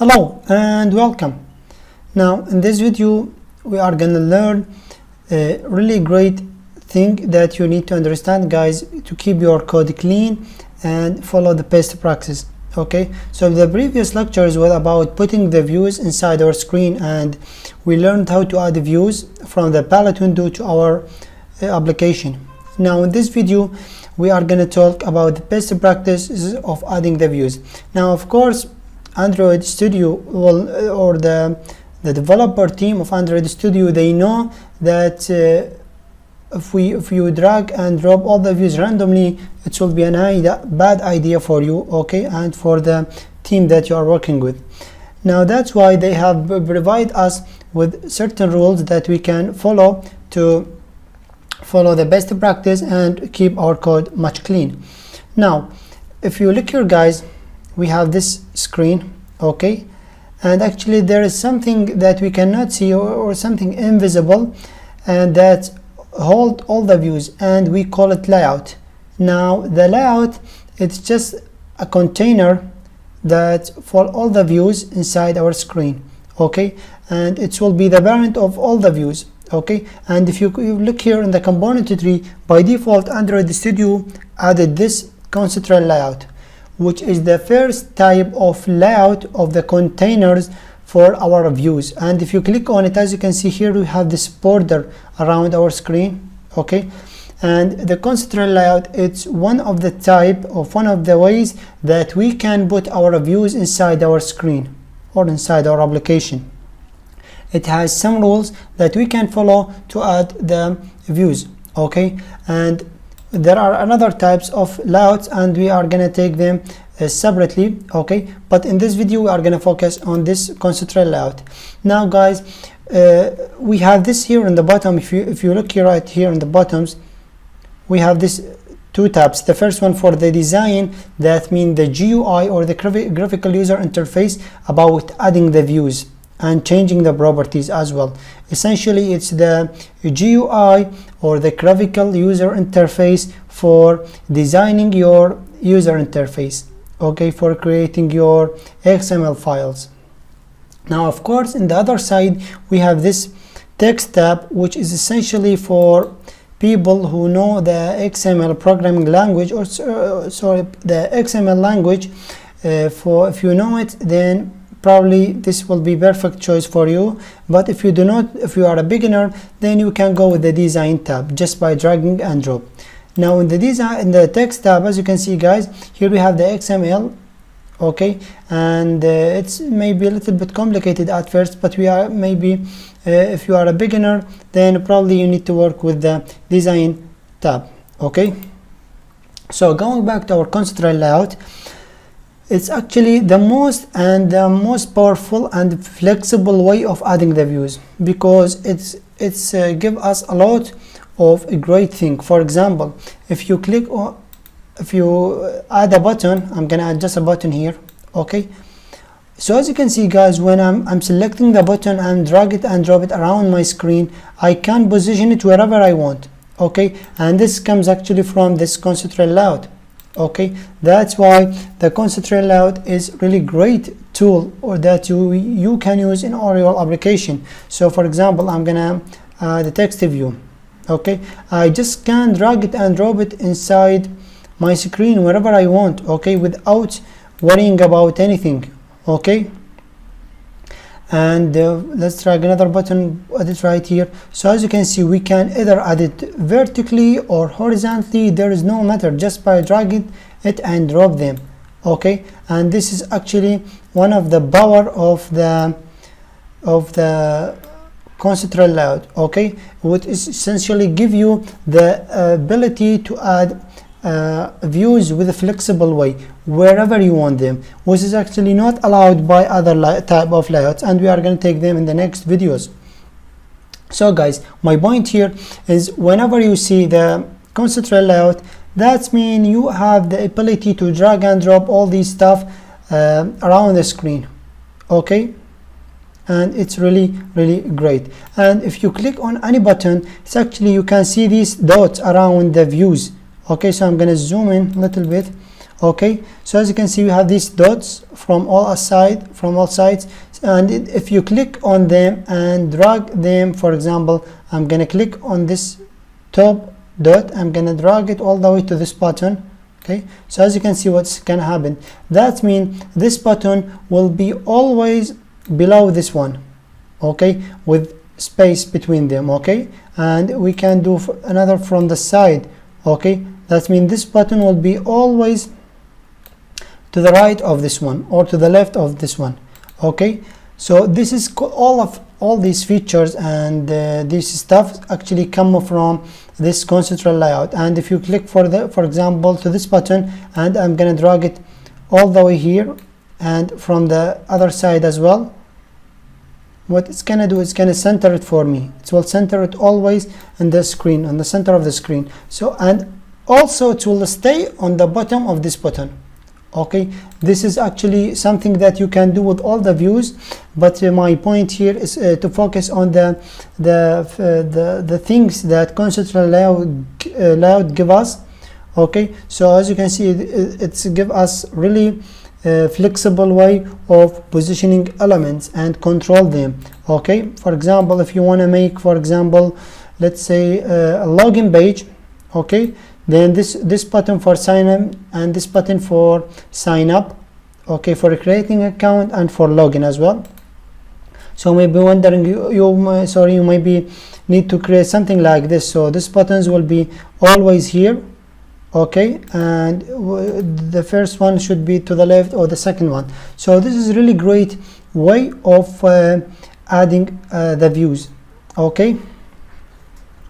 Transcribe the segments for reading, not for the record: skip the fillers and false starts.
Hello and welcome. Now in this video we are gonna learn a really great thing that you need to understand, guys, to keep your code clean and follow the best practice. Okay, so the previous lectures were about putting the views inside our screen, and we learned how to add views from the palette window to our application. Now in this video we are going to talk about the best practices of adding the views. Now of course Android Studio or the developer team of Android Studio, they know that if you drag and drop all the views randomly, it will be a bad idea for you, okay, and for the team that you are working with. Now that's why they have provided us with certain rules that we can follow to follow the best practice and keep our code much clean. Now if you look here, guys, we have this screen, okay, and actually there is something that we cannot see or something invisible, and that hold all the views, and we call it layout. Now the layout, it's just a container that for all the views inside our screen, okay, and it will be the parent of all the views, okay. And if you look here in the component tree, by default Android Studio added this concentrate layout, which is the first type of layout of the containers for our views. And if you click on it, as you can see here, we have this border around our screen, okay. And the concentrate layout, it's one of the ways that we can put our views inside our screen or inside our application. It has some rules that we can follow to add the views, okay. And there are another types of layouts, and we are gonna take them separately, okay, but in this video we are gonna focus on this concentrate layout. Now guys, we have this here in the bottom. If you look here, right here in the bottoms, we have this two tabs. The first one for the design, that means the GUI or the graphical user interface, about adding the views and changing the properties as well. Essentially it's the GUI or the graphical user interface for designing your user interface, okay, for creating your XML files. Now of course in the other side we have this text tab, which is essentially for people who know the XML programming language, or the XML language. For if you know it, then probably this will be perfect choice for you. But if you do not, if you are a beginner, then you can go with the design tab just by dragging and drop. Now in the text tab, as you can see, guys, here we have the XML, okay, and it's maybe a little bit complicated at first, but we are maybe if you are a beginner, then probably you need to work with the design tab, okay. So going back to our concentrate layout, it's actually the most powerful and flexible way of adding the views, because it's give us a lot of a great thing. For example, if you add a button, I'm gonna add just a button here, okay. So as you can see, guys, when I'm selecting the button and drag it and drop it around my screen, I can position it wherever I want, okay. And this comes actually from this concentrate layout, okay. That's why the concentrate layout is really great tool, or that you can use in all your application. So for example, I'm gonna the text view, okay. I just can drag it and drop it inside my screen wherever I want, okay, without worrying about anything, okay. And let's drag another button, add it right here. So as you can see, we can either add it vertically or horizontally, there is no matter, just by dragging it and drop them, okay. And this is actually one of the power of the concentrate layout, okay, which is essentially give you the ability to add views with a flexible way wherever you want them, which is actually not allowed by other type of layouts, and we are going to take them in the next videos. So guys, my point here is, whenever you see the concentrate layout, that means you have the ability to drag and drop all these stuff around the screen, okay. And it's really great. And if you click on any button, it's actually, you can see these dots around the views, okay. So I'm gonna zoom in a little bit, Okay, so as you can see, we have these dots from all sides, and if you click on them and drag them, for example, I'm gonna click on this top dot, I'm gonna drag it all the way to this button. Okay, so as you can see, what's gonna happen, that means this button will be always below this one, okay, with space between them. Okay, and we can do another from the side. Okay, that means this button will be always to the right of this one or to the left of this one. Okay, so this is all these features and this stuff actually come from this conceptual layout. And if you click for example to this button, and I'm gonna drag it all the way here and from the other side as well, what it's gonna do is gonna center it for me. It will center it always in the screen, on the center of the screen. So, and also it will stay on the bottom of this button. Okay, this is actually something that you can do with all the views, but my point here is to focus on the things that conceptual layout give us. Okay, so as you can see, it's give us really flexible way of positioning elements and control them. Okay, for example, if you want to make, for example, let's say a login page, okay, then this button for sign in and this button for sign up, okay, for creating account and for login as well. So maybe wondering, you maybe need to create something like this. So these buttons will be always here, okay, and the first one should be to the left or the second one. So this is really great way of adding the views, okay,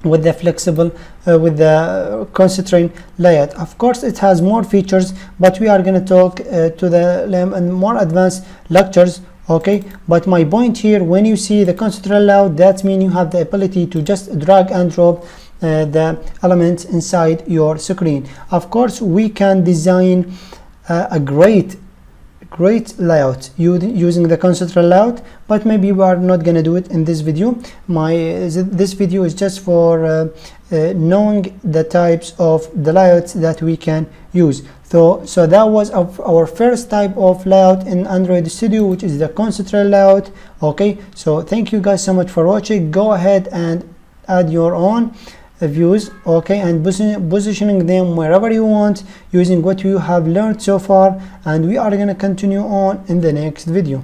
with the flexible with the constraint layout. Of course it has more features, but we are going to talk to them in more advanced lectures. Okay, but my point here, when you see the constraint layout, that means you have the ability to just drag and drop the elements inside your screen. Of course we can design a great layout using the conceptual layout, but maybe we are not going to do it in this video. This video is just for knowing the types of the layouts that we can use. So that was our first type of layout in Android Studio, which is the conceptual layout. Okay, so thank you guys so much for watching. Go ahead and add your own views, okay, and positioning them wherever you want using what you have learned so far, and we are going to continue on in the next video.